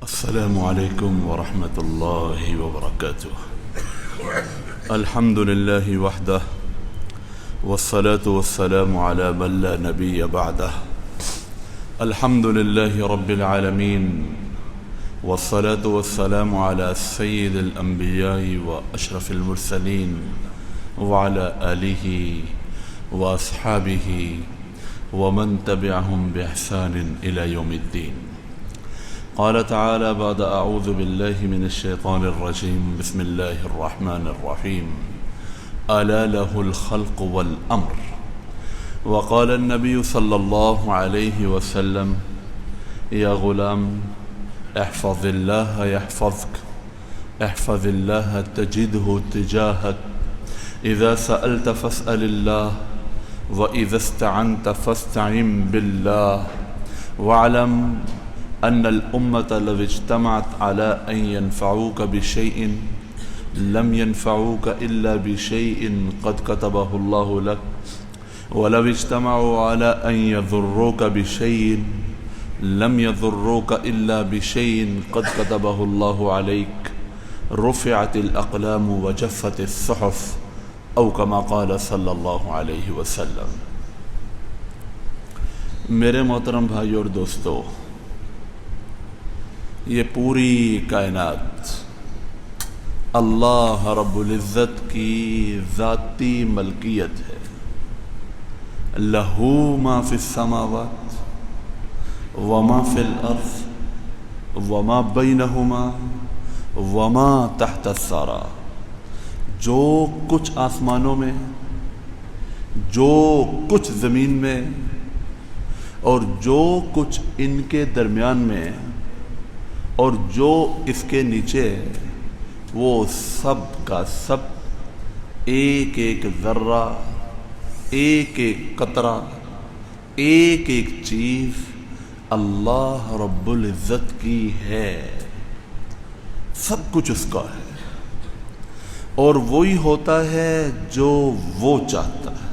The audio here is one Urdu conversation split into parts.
السلام عليكم ورحمة الله وبركاته. الحمد لله وحده والصلاة والسلام على من لا نبي بعده. الحمد لله رب العالمين والصلاة والسلام على سيد الأنبياء وأشرف المرسلين وعلى آله وأصحابه ومن تبعهم بإحسان إلى يوم الدين. قال تعالى بعد أعوذ بالله من الشيطان الرجيم بسم الله الرحمن الرحيم ألا له الخلق والأمر. وقال النبي صلى الله عليه وسلم يا غلام احفظ الله يحفظك احفظ الله تجده تجاهك إذا سألت فاسأل الله وإذا استعنت فاستعن بالله واعلم أن الأمة لو اجتمعت على أن ينفعوك بشيء لم ينفعوك إلا بشيء قد كتبه الله لك ولو اجتمعوا على أن يضروك بشيء لم يضروك إلا بشيء قد كتبه الله عليك رفعت الأقلام وجفت الصحف او کما قال صلی اللہ علیہ وسلم. میرے محترم بھائی اور دوستو، یہ پوری کائنات اللہ رب العزت کی ذاتی ملکیت ہے. لہو ما فی السماوات وما فی الارض وما بینہما وما تحت الثری. جو کچھ آسمانوں میں، جو کچھ زمین میں اور جو کچھ ان کے درمیان میں اور جو اس کے نیچے، وہ سب کا سب ایک ایک ذرہ، ایک ایک قطرہ، ایک ایک چیز اللہ رب العزت کی ہے. سب کچھ اس کا ہے اور وہی ہوتا ہے جو وہ چاہتا ہے.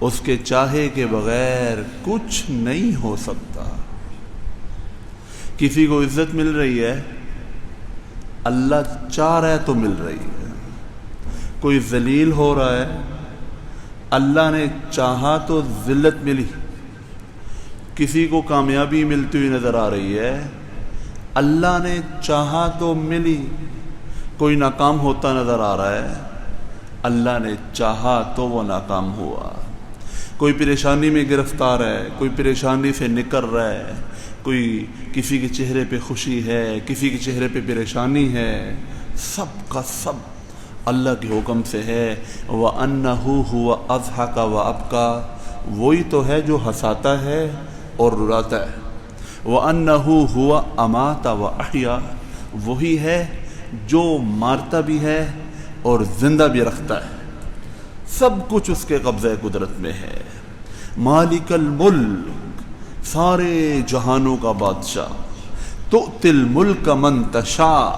اس کے چاہے کے بغیر کچھ نہیں ہو سکتا. کسی کو عزت مل رہی ہے، اللہ چاہ رہا ہے تو مل رہی ہے. کوئی ذلیل ہو رہا ہے، اللہ نے چاہا تو ذلت ملی. کسی کو کامیابی ملتی ہوئی نظر آ رہی ہے، اللہ نے چاہا تو ملی. کوئی ناکام ہوتا نظر آ رہا ہے، اللہ نے چاہا تو وہ ناکام ہوا. کوئی پریشانی میں گرفتار ہے، کوئی پریشانی سے نکل رہا ہے، کوئی کسی کے چہرے پہ خوشی ہے، کسی کے چہرے پہ پریشانی ہے. سب کا سب اللہ کے حکم سے ہے. وَأَنَّهُ هُوَ أَضْحَكَ وَأَبْكَى. وہی تو ہے جو ہنساتا ہے اور رلاتا ہے. وَأَنَّهُ هُوَ أَمَاتَ وَأَحْيَا. وہی ہے جو مارتا بھی ہے اور زندہ بھی رکھتا ہے. سب کچھ اس کے قبضہ قدرت میں ہے. مالک الملک، سارے جہانوں کا بادشاہ. تؤتی الملک من تشاء،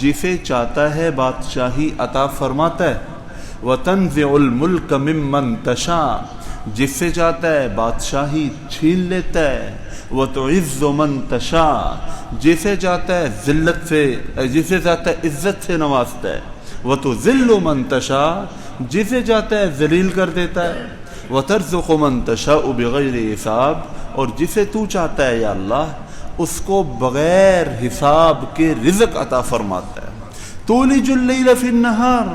جسے چاہتا ہے بادشاہی عطا فرماتا ہے. وتنزع الملک ممن تشاء، جس سے چاہتا ہے بادشاہی چھین لیتا ہے. وتعز من تشاء، جسے چاہتا ہے ذلت سے، جسے چاہتا ہے عزت سے نوازتا ہے. وتذل من تشاء، جسے چاہتا ہے ذلیل کر دیتا ہے. وترزق من تشاء بغیر حساب، اور جسے تو چاہتا ہے یا اللہ اس کو بغیر حساب کے رزق عطا فرماتا ہے. تولج اللیل فی النہار،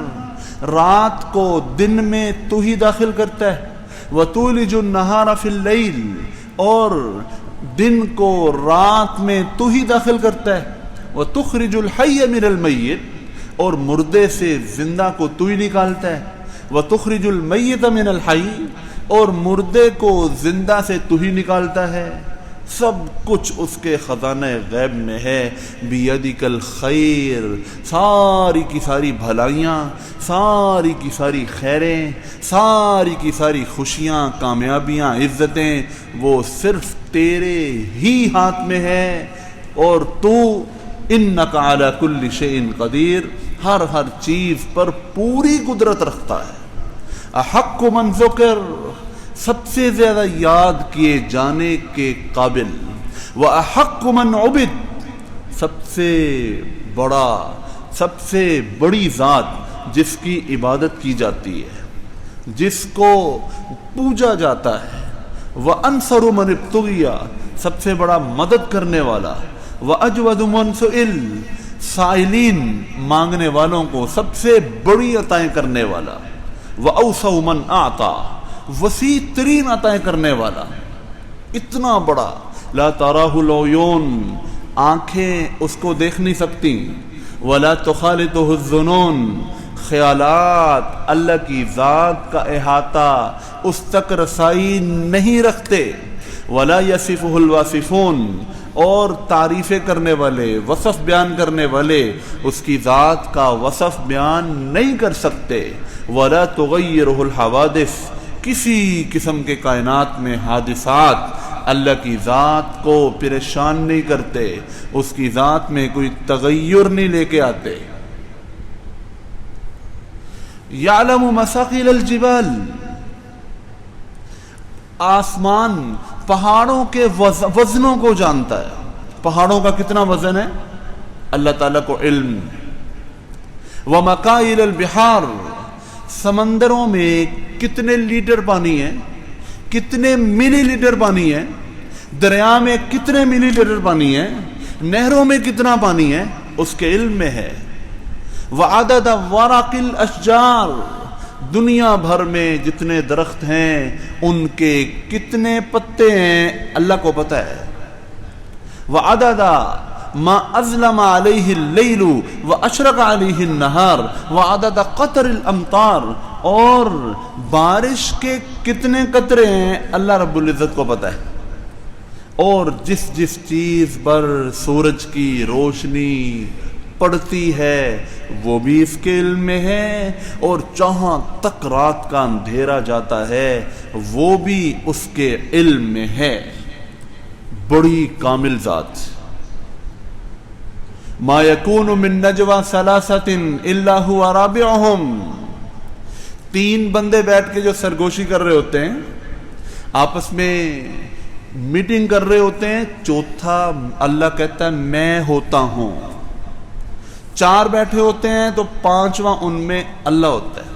رات کو دن میں تو ہی داخل کرتا ہے. وتولج النہار فی اللیل، اور دن کو رات میں تو ہی داخل کرتا ہے. وتخرج الحی من المیت، اور مردے سے زندہ کو تو ہی نکالتا ہے. وتخرج المیت من الحی، اور مردے کو زندہ سے تو ہی نکالتا ہے. سب کچھ اس کے خزانہ غیب میں ہے. بیدک الخیر، ساری کی ساری بھلائیاں، ساری کی ساری خیریں، ساری کی ساری خوشیاں، کامیابیاں، عزتیں، وہ صرف تیرے ہی ہاتھ میں ہے. اور تو انک علی کل شیء قدیر، ہر چیز پر پوری قدرت رکھتا ہے. احق من ذکر، سب سے زیادہ یاد کیے جانے کے قابل. وَأَحَقُّ مَنْ عُبِدْ، سب سے بڑا، سب سے بڑی ذات جس کی عبادت کی جاتی ہے، جس کو پوجا جاتا ہے، وَأَنصَرُ مَنِ ابْتُغِيَ، سب سے بڑا مدد کرنے والا، وَأَجْوَدُ مَنْ سُئِلَ، سائلین مانگنے والوں کو سب سے بڑی عطائیں کرنے والا، وَأَوْسَعُ مَنْ أَعْطَى، وسیع ترین عطائیں کرنے والا، اتنا بڑا، لا تراہ العیون، آنکھیں اس کو دیکھ نہیں سکتی، ولا تخالطہ الظنون، خیالات اللہ کی ذات کا احاطہ اس تک رسائی نہیں رکھتے، ولا یصفہ الواصفون، اور تعریفیں کرنے والے، وصف بیان کرنے والے اس کی ذات کا وصف بیان نہیں کر سکتے، ولا تغیرہ الحوادث، کسی قسم کے کائنات میں حادثات اللہ کی ذات کو پریشان نہیں کرتے، اس کی ذات میں کوئی تغیر نہیں لے کے آتے۔ یعلم مساقیل الجبال، آسمان پہاڑوں کے وزنوں کو جانتا ہے، پہاڑوں کا کتنا وزن ہے اللہ تعالیٰ کو علم۔ ومکائل البحار، سمندروں میں کتنے لیٹر پانی ہے، کتنے ملی لیٹر پانی ہے، دریا میں کتنے ملی لیٹر پانی ہے، نہروں میں کتنا پانی ہے، اس کے علم میں ہے۔ وعدد ورق الاشجار، دنیا بھر میں جتنے درخت ہیں ان کے کتنے پتے ہیں اللہ کو پتہ ہے۔ وعدد ما اظلم علیہ اللیل واشرق علیہ النہار وعدد قطر الامطار، اور بارش کے کتنے قطرے ہیں اللہ رب العزت کو پتہ ہے، اور جس جس چیز پر سورج کی روشنی پڑتی ہے وہ بھی اس کے علم میں ہے، اور جہاں تک رات کا اندھیرا جاتا ہے وہ بھی اس کے علم میں ہے۔ بڑی کامل ذات۔ ما یکون من نجوى ثلاثۃ الا هو رابعهم، تین بندے بیٹھ کے جو سرگوشی کر رہے ہوتے ہیں، آپس میں میٹنگ کر رہے ہوتے ہیں، چوتھا اللہ کہتا ہے میں ہوتا ہوں۔ چار بیٹھے ہوتے ہیں تو پانچواں ان میں اللہ ہوتا ہے،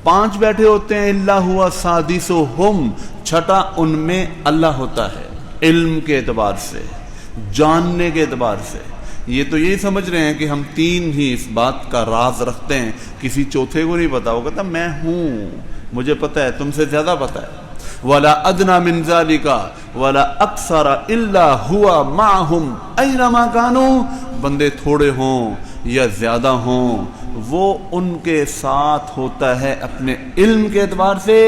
پانچ بیٹھے ہوتے ہیں الا ہوا سادسہم، چھٹا ان میں اللہ ہوتا ہے، علم کے اعتبار سے، جاننے کے اعتبار سے۔ یہ تو یہی سمجھ رہے ہیں کہ ہم تین ہی اس بات کا راز رکھتے ہیں، کسی چوتھے کو نہیں پتا، وہ کہتا میں ہوں، مجھے پتا ہے، تم سے زیادہ پتا ہے۔ ولا ادنى من ذلك ولا اکثر الا هو معهم اينما كانوا، بندے تھوڑے ہوں یا زیادہ ہوں وہ ان کے ساتھ ہوتا ہے اپنے علم کے اعتبار سے،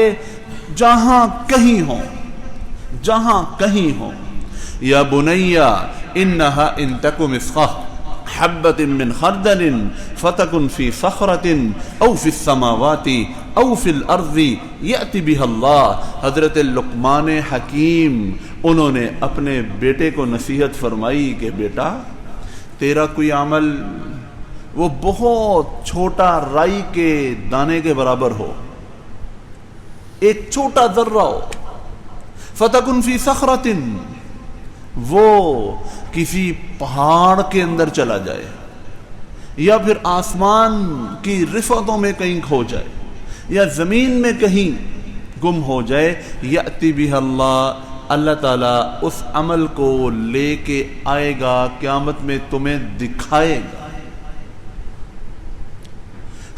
جہاں کہیں ہوں، جہاں کہیں ہوں۔ یا بنیا انہا ان تک مثقال حبۃ من خردل فتکن فی صخرۃ او فی السماوات او فی الارض یأت بها اللہ۔ حضرت لقمان حکیم انہوں نے اپنے بیٹے کو نصیحت فرمائی کہ بیٹا تیرا کوئی عمل وہ بہت چھوٹا رائی کے دانے کے برابر ہو، ایک چھوٹا ذرہ ہو، فتکن فی صخرۃ، وہ کسی پہاڑ کے اندر چلا جائے یا پھر آسمان کی رفعتوں میں کہیں کھو جائے یا زمین میں کہیں گم ہو جائے، یأتی بہ اللہ، اللہ تعالیٰ اس عمل کو لے کے آئے گا، قیامت میں تمہیں دکھائے گا۔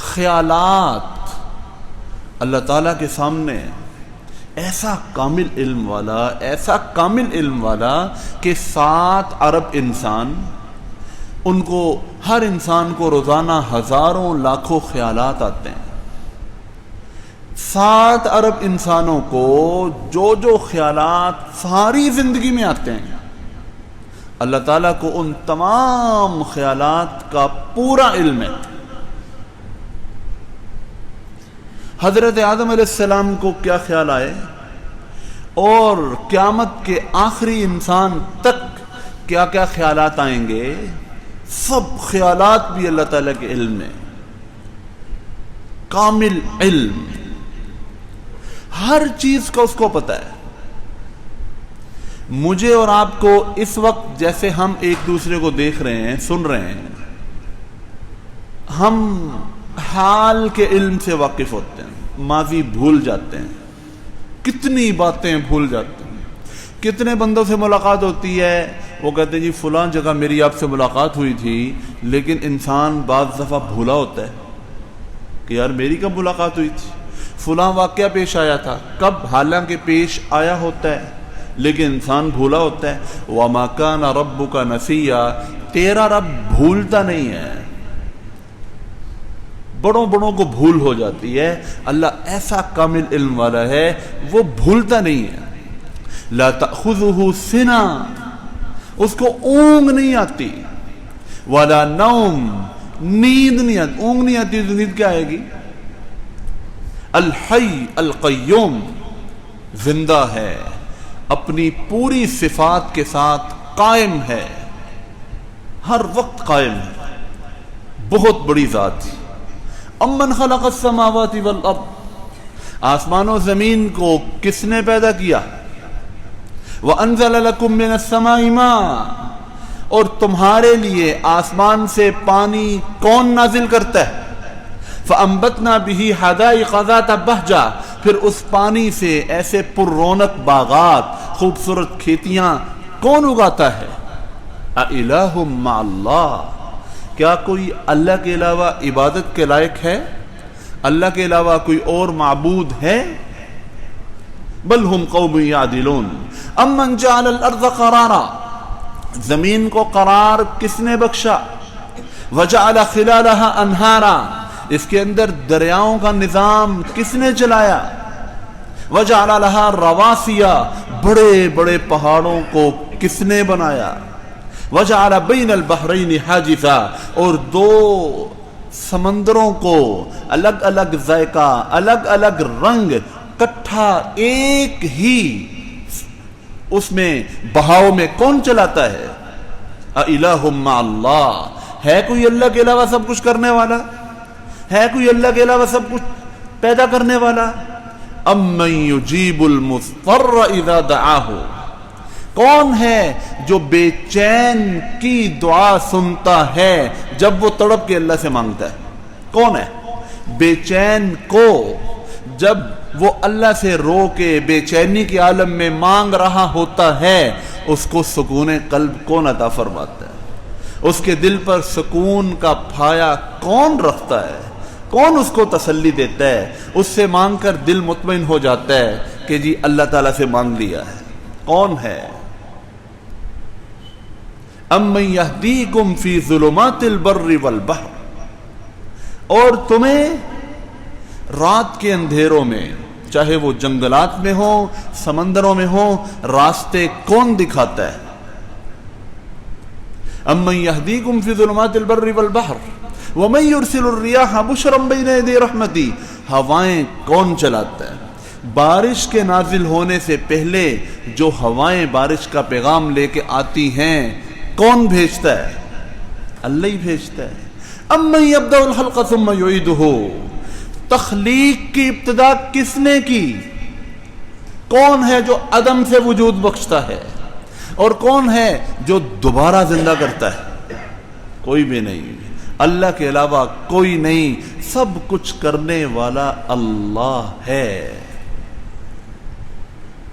خیالات اللہ تعالیٰ کے سامنے ایسا کامل علم والا، ایسا کامل علم والا کہ 7 ارب انسان، ان کو ہر انسان کو روزانہ ہزاروں لاکھوں خیالات آتے ہیں۔ 7 ارب انسانوں کو جو جو خیالات ساری زندگی میں آتے ہیں، اللہ تعالیٰ کو ان تمام خیالات کا پورا علم ہے۔ حضرت آدم علیہ السلام کو کیا خیال آئے اور قیامت کے آخری انسان تک کیا کیا خیالات آئیں گے، سب خیالات بھی اللہ تعالیٰ کے علم میں، کامل علم، ہر چیز کا اس کو پتہ ہے۔ مجھے اور آپ کو اس وقت جیسے ہم ایک دوسرے کو دیکھ رہے ہیں، سن رہے ہیں، ہم حال کے علم سے واقف ہوتے ہیں، ماضی بھول جاتے ہیں، کتنی باتیں بھول جاتے ہیں۔ کتنے بندوں سے ملاقات ہوتی ہے، وہ کہتے ہیں جی فلاں جگہ میری آپ سے ملاقات ہوئی تھی، لیکن انسان بعض دفعہ بھولا ہوتا ہے کہ یار میری کب ملاقات ہوئی تھی، فلاں واقعہ پیش آیا تھا کب، حالانکہ پیش آیا ہوتا ہے لیکن انسان بھولا ہوتا ہے۔ وَمَا كَانَ رَبُّكَ نَسِيًّا، تیرا رب بھولتا نہیں ہے، بڑوں بڑوں کو بھول ہو جاتی ہے، اللہ ایسا کامل علم والا ہے، وہ بھولتا نہیں ہے۔ لا تأخذه سنة، اس کو اونگ نہیں آتی، ولا نوم، نیند نہیں آتی، اونگ نہیں آتی تو نیند کیا آئے گی؟ الحی القیوم، زندہ ہے، اپنی پوری صفات کے ساتھ قائم ہے، ہر وقت قائم ہے، بہت بڑی ذات۔ امن خلق السماوات والارض، آسمان و زمین کو کس نے پیدا کیا؟ وَأَنزَلَ لَكُم مِّنَ السَّمَاءِ مَاءً، اور تمہارے لیے آسمان سے پانی کون نازل کرتا ہے؟ فَأَنبَتْنَا بِهِ حَدَائِقَ ذَاتَ بَهْجَةٍ، پھر اس پانی سے ایسے پر رونق باغات، خوبصورت کھیتیاں کون اگاتا ہے؟ أَإِلَٰهٌ مَّعَ اللَّهِ، کیا کوئی اللہ کے علاوہ عبادت کے لائق ہے؟ اللہ کے علاوہ کوئی اور معبود ہے؟ بل ہم قوم یعدلون۔ امن جعل الارض قرارا، زمین کو قرار کس نے بخشا؟ وجعل خلالها انہارا، اس کے اندر دریاؤں کا نظام کس نے چلایا؟ وجعل لها رواسیا، بڑے بڑے پہاڑوں کو کس نے بنایا؟ وجعل بین البحرین حاجزا، اور دو سمندروں کو الگ الگ ذائقہ، الگ الگ رنگ، کٹھا ایک ہی اس میں بہاؤ میں کون چلاتا ہے؟ اِلَٰهٌ مَّعَ اللَّهِ، ہے کوئی اللہ کے علاوہ سب کچھ کرنے والا؟ ہے کوئی اللہ کے علاوہ سب کچھ پیدا کرنے والا؟ اَمَّن يُجِيبُ الْمُضْطَرَّ إِذَا دَعَاهُ، کون ہے جو بے چین کی دعا سنتا ہے جب وہ تڑپ کے اللہ سے مانگتا ہے؟ کون ہے بے چین کو جب وہ اللہ سے رو کے بے چینی کے عالم میں مانگ رہا ہوتا ہے، اس کو سکون قلب کون عطا فرماتا ہے؟ اس کے دل پر سکون کا پھایا کون رکھتا ہے؟ کون اس کو تسلی دیتا ہے؟ اس سے مانگ کر دل مطمئن ہو جاتا ہے کہ جی اللہ تعالیٰ سے مانگ لیا ہے۔ کون ہے؟ اَمَّن يَهْدِيكُمْ فِي ظُلُمَاتِ الْبَرِّ وَالْبَحْرِ، اور تمہیں رات کے اندھیروں میں، چاہے وہ جنگلات میں ہو، سمندروں میں ہو، راستے کون دکھاتا ہے؟ اَمَّن يَهْدِيكُمْ فِي ظُلُمَاتِ الْبَرِّ وَالْبَحْرِ وَمَن يُرْسِلُ الرِّيَاحَ بُشْرًا بَيْنَ يَدَيْ رَحْمَتِهِ، ہوائیں کون چلاتا ہے؟ بارش کے نازل ہونے سے پہلے جو ہوائیں بارش کا پیغام لے کے آتی ہیں کون بھیجتا ہے؟ اللہ ہی بھیجتا ہے۔ اَمَّن يَبْدَأُ الْخَلْقَ ثُمَّ يُعِيدُهُ، تخلیق کی ابتدا کس نے کی؟ کون ہے جو عدم سے وجود بخشتا ہے؟ اور کون ہے جو دوبارہ زندہ کرتا ہے؟ کوئی بھی نہیں، اللہ کے علاوہ کوئی نہیں، سب کچھ کرنے والا اللہ ہے۔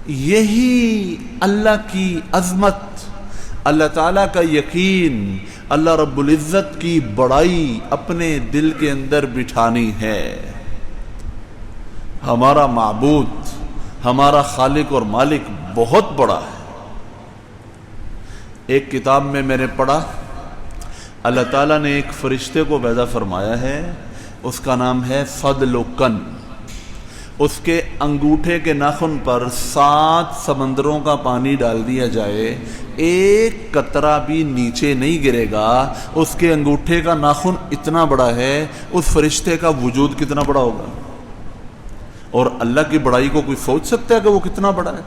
یہی اللہ کی عظمت، اللہ تعالیٰ کا یقین، اللہ رب العزت کی بڑائی اپنے دل کے اندر بٹھانی ہے۔ ہمارا معبود، ہمارا خالق اور مالک بہت بڑا ہے۔ ایک کتاب میں نے پڑھا، اللہ تعالیٰ نے ایک فرشتے کو پیدا فرمایا ہے، اس کا نام ہے فضل و کن۔ اس کے انگوٹھے کے ناخن پر 7 سمندروں کا پانی ڈال دیا جائے، ایک قطرہ بھی نیچے نہیں گرے گا۔ اس کے انگوٹھے کا ناخن اتنا بڑا ہے، اس فرشتے کا وجود کتنا بڑا ہوگا؟ اور اللہ کی بڑائی کو کوئی سوچ سکتا ہے کہ وہ کتنا بڑا ہے؟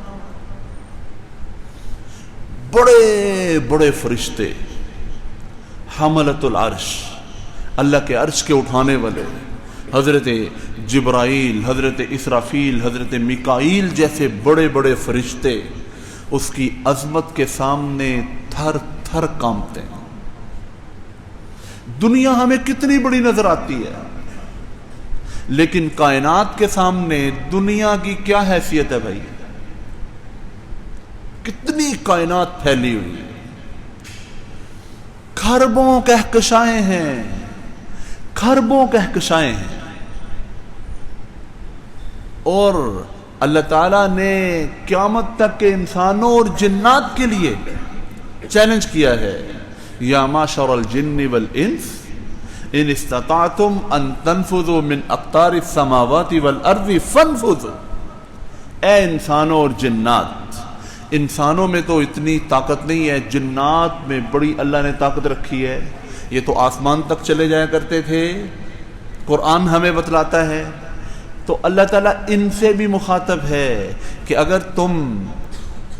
بڑے بڑے فرشتے، حملۃ العرش، اللہ کے عرش کے اٹھانے والے، حضرت جبرائیل، حضرت اسرافیل، حضرت میکائیل جیسے بڑے بڑے فرشتے، اس کی عظمت کے سامنے تھر تھر کانپتے ہیں۔ دنیا ہمیں کتنی بڑی نظر آتی ہے، لیکن کائنات کے سامنے دنیا کی کیا حیثیت ہے بھائی؟ کتنی کائنات پھیلی ہوئی ہے، کھربوں کہکشائیں ہیں، کھربوں کہکشائیں ہیں، اور اللہ تعالیٰ نے قیامت تک کے انسانوں اور جنات کے لیے چیلنج کیا ہے، یا معشر الجن والانس ان استطعتم ان تنفذوا من اقطار السماوات والارض فانفذوا۔ اے انسانوں اور جنات، انسانوں میں تو اتنی طاقت نہیں ہے، جنات میں بڑی اللہ نے طاقت رکھی ہے، یہ تو آسمان تک چلے جایا کرتے تھے، قرآن ہمیں بتلاتا ہے۔ تو اللہ تعالیٰ ان سے بھی مخاطب ہے کہ اگر تم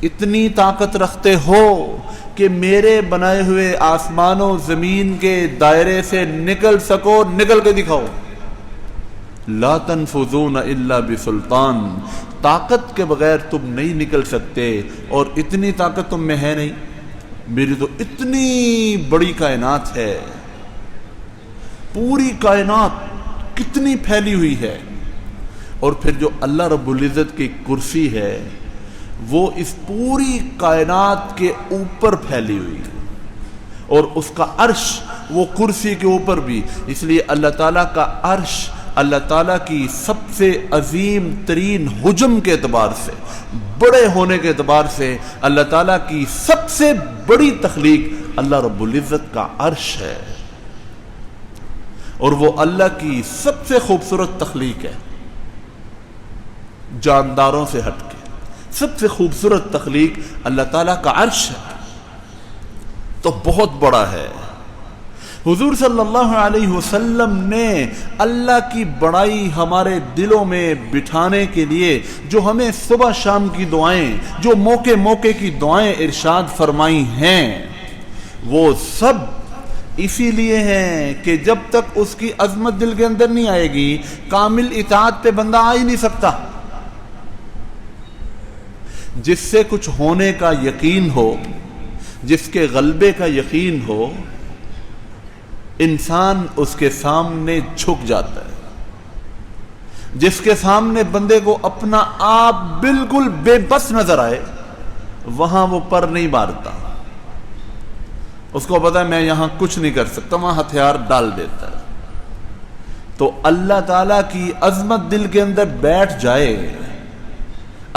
اتنی طاقت رکھتے ہو کہ میرے بنائے ہوئے آسمان و زمین کے دائرے سے نکل سکو، نکل کے دکھاؤ۔ لا تنفذون الا بسلطان، طاقت کے بغیر تم نہیں نکل سکتے، اور اتنی طاقت تم میں ہے نہیں۔ میری تو اتنی بڑی کائنات ہے، پوری کائنات کتنی پھیلی ہوئی ہے، اور پھر جو اللہ رب العزت کی کرسی ہے وہ اس پوری کائنات کے اوپر پھیلی ہوئی ہے، اور اس کا عرش وہ کرسی کے اوپر بھی، اس لیے اللہ تعالیٰ کا عرش اللہ تعالیٰ کی سب سے عظیم ترین حجم کے اعتبار سے، بڑے ہونے کے اعتبار سے اللہ تعالیٰ کی سب سے بڑی تخلیق اللہ رب العزت کا عرش ہے، اور وہ اللہ کی سب سے خوبصورت تخلیق ہے، جانداروں سے ہٹ کے سب سے خوبصورت تخلیق اللہ تعالیٰ کا عرش ہے، تو بہت بڑا ہے۔ حضور صلی اللہ علیہ وسلم نے اللہ کی بڑائی ہمارے دلوں میں بٹھانے کے لیے جو ہمیں صبح شام کی دعائیں، جو موقع موقع کی دعائیں ارشاد فرمائی ہیں، وہ سب اسی لیے ہیں کہ جب تک اس کی عظمت دل کے اندر نہیں آئے گی، کامل اطاعت پہ بندہ آ ہی نہیں سکتا۔ جس سے کچھ ہونے کا یقین ہو، جس کے غلبے کا یقین ہو، انسان اس کے سامنے جھک جاتا ہے۔ جس کے سامنے بندے کو اپنا آپ بالکل بے بس نظر آئے، وہاں وہ پر نہیں مارتا، اس کو پتا ہے میں یہاں کچھ نہیں کر سکتا، وہاں ہتھیار ڈال دیتا ہے۔ تو اللہ تعالیٰ کی عظمت دل کے اندر بیٹھ جائے،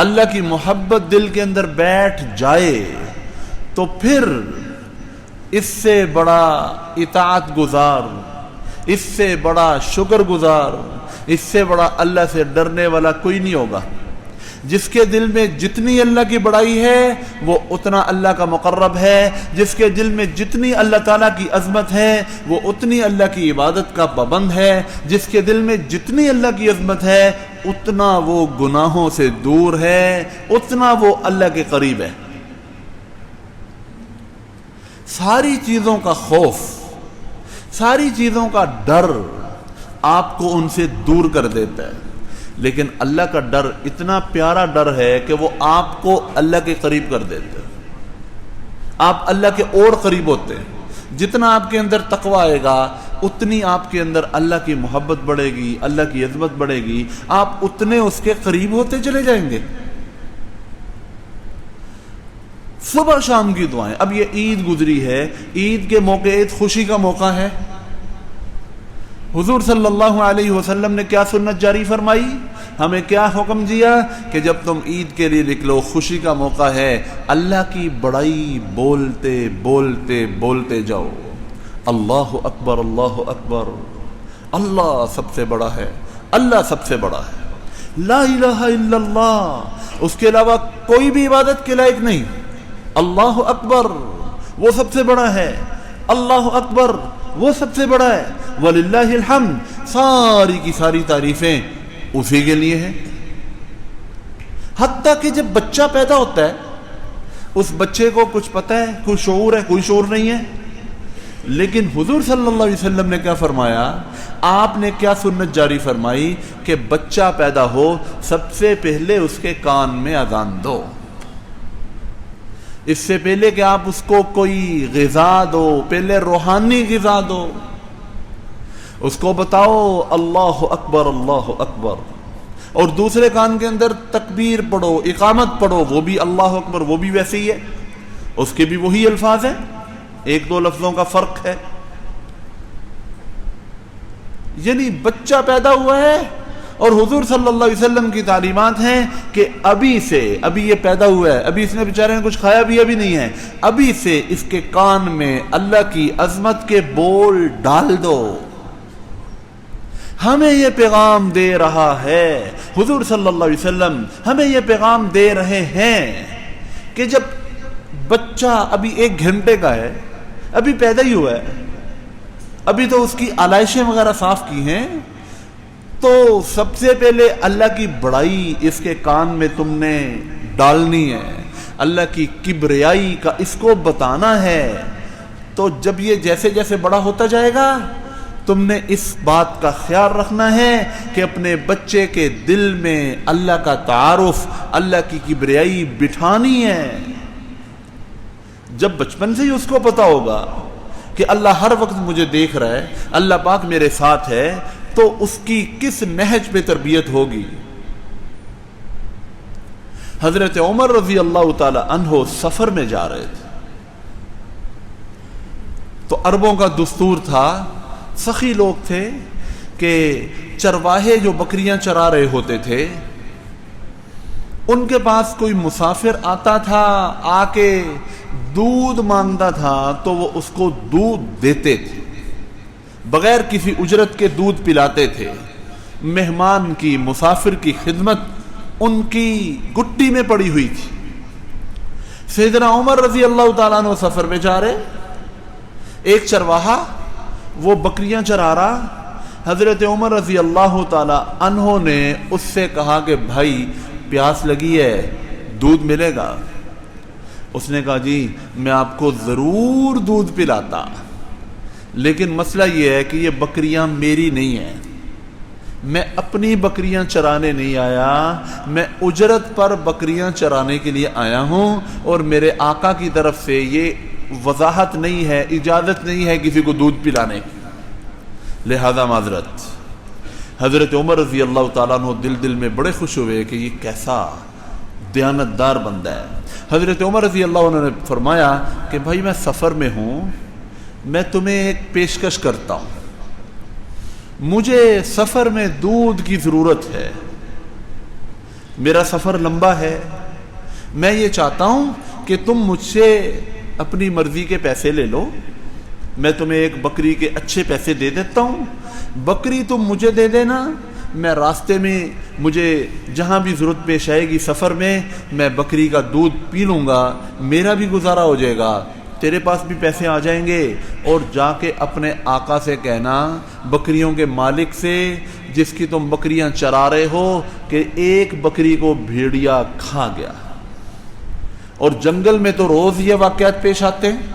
اللہ کی محبت دل کے اندر بیٹھ جائے، تو پھر اس سے بڑا اطاعت گزار، اس سے بڑا شکر گزار، اس سے بڑا اللہ سے ڈرنے والا کوئی نہیں ہوگا۔ جس کے دل میں جتنی اللہ کی بڑائی ہے وہ اتنا اللہ کا مقرب ہے، جس کے دل میں جتنی اللہ تعالیٰ کی عظمت ہے وہ اتنی اللہ کی عبادت کا پابند ہے، جس کے دل میں جتنی اللہ کی عظمت ہے اتنا وہ گناہوں سے دور ہے، اتنا وہ اللہ کے قریب ہے۔ ساری چیزوں کا خوف، ساری چیزوں کا ڈر آپ کو ان سے دور کر دیتا ہے، لیکن اللہ کا ڈر اتنا پیارا ڈر ہے کہ وہ آپ کو اللہ کے قریب کر دیتا ہے، آپ اللہ کے اور قریب ہوتے ہیں۔ جتنا آپ کے اندر تقویٰ آئے گا اتنی آپ کے اندر اللہ کی محبت بڑھے گی، اللہ کی عظمت بڑھے گی، آپ اتنے اس کے قریب ہوتے چلے جائیں گے۔ صبح شام کی دعائیں، اب یہ عید گزری ہے، عید کے موقع، عید خوشی کا موقع ہے، حضور صلی اللہ علیہ وسلم نے کیا سنت جاری فرمائی، ہمیں کیا حکم دیا کہ جب تم عید کے لیے نکلو، خوشی کا موقع ہے، اللہ کی بڑائی بولتے بولتے بولتے جاؤ، اللہ اکبر اللہ اکبر، اللہ سب سے بڑا ہے، اللہ سب سے بڑا ہے، لا الہ الا اللہ، اس کے علاوہ کوئی بھی عبادت کے لائق نہیں، اللہ اکبر وہ سب سے بڑا ہے، اللہ اکبر وہ سب سے بڑا ہے، وَلِلَّهِ الْحَمْدِ، ساری کی ساری تعریفیں اسی کے لیے ہیں۔ حتیٰ کہ جب بچہ پیدا ہوتا ہے اس بچے کو کچھ پتہ ہے، کوئی شعور ہے، کوئی شعور نہیں ہے، لیکن حضور صلی اللہ علیہ وسلم نے کیا فرمایا، آپ نے کیا سنت جاری فرمائی کہ بچہ پیدا ہو سب سے پہلے اس کے کان میں اذان دو، اس سے پہلے کہ آپ اس کو کوئی غذا دو، پہلے روحانی غذا دو. اس کو بتاؤ اللہ اکبر اللہ اکبر، اور دوسرے کان کے اندر تکبیر پڑھو، اقامت پڑھو، وہ بھی اللہ اکبر، وہ بھی ویسے ہی ہے، اس کے بھی وہی الفاظ ہیں، ایک دو لفظوں کا فرق ہے. یعنی بچہ پیدا ہوا ہے اور حضور صلی اللہ علیہ وسلم کی تعلیمات ہیں کہ ابھی سے، ابھی یہ پیدا ہوا ہے، ابھی اس نے بیچارے نے کچھ کھایا بھی ابھی نہیں ہے، ابھی سے اس کے کان میں اللہ کی عظمت کے بول ڈال دو. ہمیں یہ پیغام دے رہا ہے حضور صلی اللہ علیہ وسلم، ہمیں یہ پیغام دے رہے ہیں کہ جب بچہ ابھی 1 گھنٹے کا ہے، ابھی پیدا ہی ہوا ہے، ابھی تو اس کی آلائشیں وغیرہ صاف کی ہیں، تو سب سے پہلے اللہ کی بڑائی اس کے کان میں تم نے ڈالنی ہے، اللہ کی کبریائی کا اس کو بتانا ہے. تو جب یہ جیسے جیسے بڑا ہوتا جائے گا، تم نے اس بات کا خیال رکھنا ہے کہ اپنے بچے کے دل میں اللہ کا تعارف، اللہ کی کبریائی بٹھانی ہے. جب بچپن سے ہی اس کو پتا ہوگا کہ اللہ ہر وقت مجھے دیکھ رہا ہے، اللہ پاک میرے ساتھ ہے، تو اس کی کس نہج پہ تربیت ہوگی. حضرت عمر رضی اللہ تعالی عنہ سفر میں جا رہے تھے، تو عربوں کا دستور تھا، سخی لوگ تھے، کہ چرواہے جو بکریاں چرا رہے ہوتے تھے، ان کے پاس کوئی مسافر آتا تھا، آ کے دودھ مانگتا تھا تو وہ اس کو دودھ دیتے تھے، بغیر کسی اجرت کے دودھ پلاتے تھے. مہمان کی، مسافر کی خدمت ان کی گٹی میں پڑی ہوئی تھی. سیدنا عمر رضی اللہ تعالیٰ عنہ سفر میں جا رہے، ایک چرواہا وہ بکریاں چرا رہا، حضرت عمر رضی اللہ تعالیٰ عنہ نے اس سے کہا کہ بھائی پیاس لگی ہے، دودھ ملے گا؟ اس نے کہا جی میں آپ کو ضرور دودھ پلاتا، لیکن مسئلہ یہ ہے کہ یہ بکریاں میری نہیں ہیں، میں اپنی بکریاں چرانے نہیں آیا، میں اجرت پر بکریاں چرانے کے لیے آیا ہوں، اور میرے آقا کی طرف سے یہ وضاحت نہیں ہے، اجازت نہیں ہے کسی کو دودھ پلانے کی، لہذا معذرت. حضرت عمر رضی اللہ تعالیٰ عنہ دل میں بڑے خوش ہوئے کہ یہ کیسا دیانتدار بندہ ہے. حضرت عمر رضی اللہ عنہ نے فرمایا کہ بھائی میں سفر میں ہوں، میں تمہیں ایک پیشکش کرتا ہوں، مجھے سفر میں دودھ کی ضرورت ہے، میرا سفر لمبا ہے، میں یہ چاہتا ہوں کہ تم مجھ سے اپنی مرضی کے پیسے لے لو، میں تمہیں ایک بکری کے اچھے پیسے دے دیتا ہوں، بکری تم مجھے دے دینا، میں راستے میں مجھے جہاں بھی ضرورت پیش آئے گی سفر میں بکری کا دودھ پی لوں گا، میرا بھی گزارا ہو جائے گا، تیرے پاس بھی پیسے آ جائیں گے. اور جا کے اپنے آقا سے کہنا، بکریوں کے مالک سے جس کی تم بکریاں چرا رہے ہو، کہ ایک بکری کو بھیڑیا کھا گیا. اور جنگل میں تو روز یہ واقعات پیش آتے ہیں،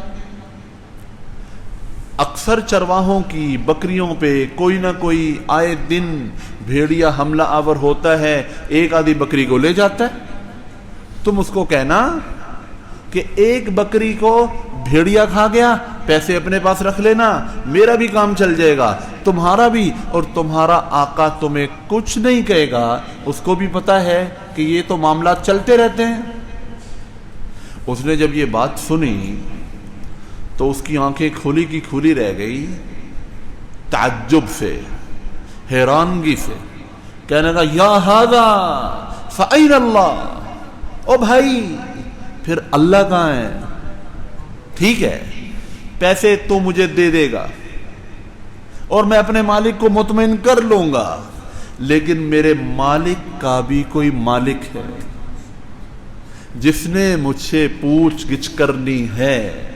اکثر چرواہوں کی بکریوں پہ کوئی نہ کوئی آئے دن بھیڑیا حملہ آور ہوتا ہے، ایک آدھی بکری کو لے جاتا ہے. تم اس کو کہنا کہ ایک بکری کو بھیڑیا کھا گیا، پیسے اپنے پاس رکھ لینا، میرا بھی کام چل جائے گا، تمہارا بھی، اور تمہارا آقا تمہیں کچھ نہیں کہے گا، اس کو بھی پتا ہے کہ یہ تو معاملات چلتے رہتے ہیں. اس نے جب یہ بات سنی تو اس کی آنکھیں کھلی کی کھلی رہ گئی، تعجب سے، حیرانگی سے، کہنے لگا یا ھذا فأین اللہ، او بھائی پھر اللہ کہاں ہے؟ ٹھیک ہے پیسے تو مجھے دے دے گا اور میں اپنے مالک کو مطمئن کر لوں گا، لیکن میرے مالک کا بھی کوئی مالک ہے جس نے مجھ سے پوچھ گچھ کرنی ہے.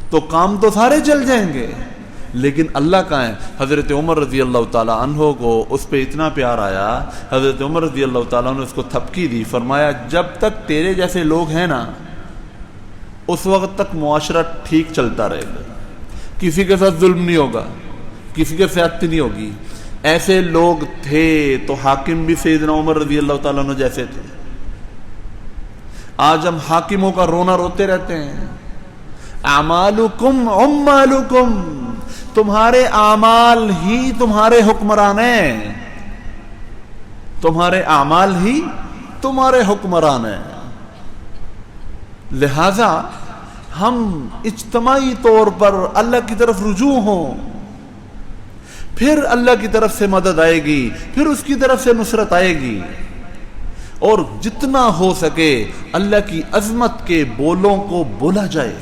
تو کام تو سارے چل جائیں گے، لیکن اللہ کہاں ہے؟ حضرت عمر رضی اللہ تعالیٰ عنہ کو اس پہ اتنا پیار آیا، حضرت عمر رضی اللہ تعالیٰ عنہ نے اس کو تھپکی دی، فرمایا جب تک تیرے جیسے لوگ ہیں نا اس وقت تک معاشرہ ٹھیک چلتا رہے گا، کسی کے ساتھ ظلم نہیں ہوگا، کسی کے زیادتی نہیں ہوگی. ایسے لوگ تھے تو حاکم بھی سیدنا عمر رضی اللہ تعالیٰ عنہ جیسے تھے. آج ہم حاکموں کا رونا روتے رہتے ہیں. اعمالکم عمالکم، تمہارے اعمال ہی تمہارے حکمران ہیں، تمہارے اعمال ہی تمہارے حکمران ہیں. لہذا ہم اجتماعی طور پر اللہ کی طرف رجوع ہوں، پھر اللہ کی طرف سے مدد آئے گی، پھر اس کی طرف سے نصرت آئے گی. اور جتنا ہو سکے اللہ کی عظمت کے بولوں کو بولا جائے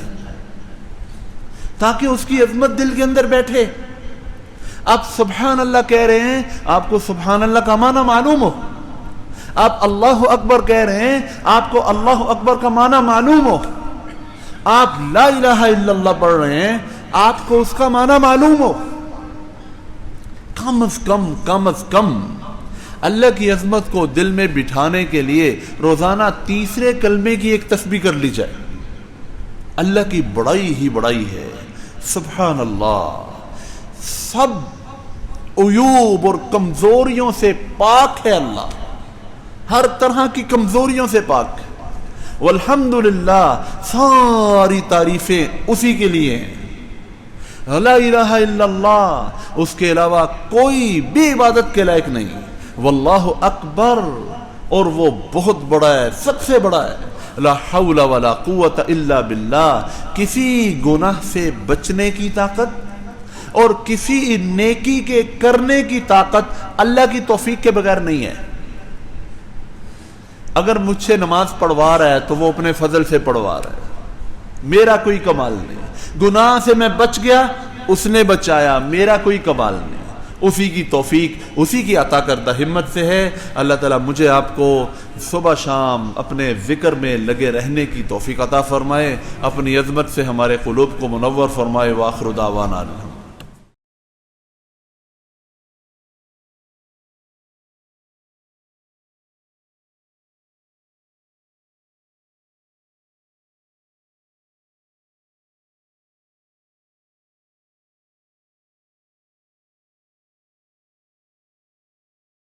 تاکہ اس کی عظمت دل کے اندر بیٹھے. آپ سبحان اللہ کہہ رہے ہیں، آپ کو سبحان اللہ کا معنی معلوم ہو. آپ اللہ اکبر کہہ رہے ہیں، آپ کو اللہ اکبر کا معنی معلوم ہو. آپ لا الہ الا اللہ پڑھ رہے ہیں، آپ کو اس کا معنی معلوم ہو. کم از کم اللہ کی عظمت کو دل میں بٹھانے کے لیے روزانہ تیسرے کلمے کی ایک تسبیح کر لی جائے. اللہ کی بڑائی ہی بڑائی ہے. سبحان اللہ، سب عیوب اور کمزوریوں سے پاک ہے اللہ، ہر طرح کی کمزوریوں سے پاک. والحمدللہ، ساری تعریفیں اسی کے لیے ہیں. لا الہ الا اللہ، اس کے علاوہ کوئی بھی عبادت کے لائق نہیں. واللہ اکبر، اور وہ بہت بڑا ہے، سب سے بڑا ہے. لا حول ولا قوت الا باللہ، کسی گناہ سے بچنے کی طاقت اور کسی نیکی کے کرنے کی طاقت اللہ کی توفیق کے بغیر نہیں ہے. اگر مجھ سے نماز پڑھوا رہا ہے تو وہ اپنے فضل سے پڑھوا رہا ہے، میرا کوئی کمال نہیں. گناہ سے میں بچ گیا، اس نے بچایا، میرا کوئی کمال نہیں. اسی کی توفیق، اسی کی عطا کردہ ہمت سے ہے. اللہ تعالیٰ مجھے آپ کو صبح شام اپنے ذکر میں لگے رہنے کی توفیق عطا فرمائے، اپنی عظمت سے ہمارے قلوب کو منور فرمائے. وآخر دعوانا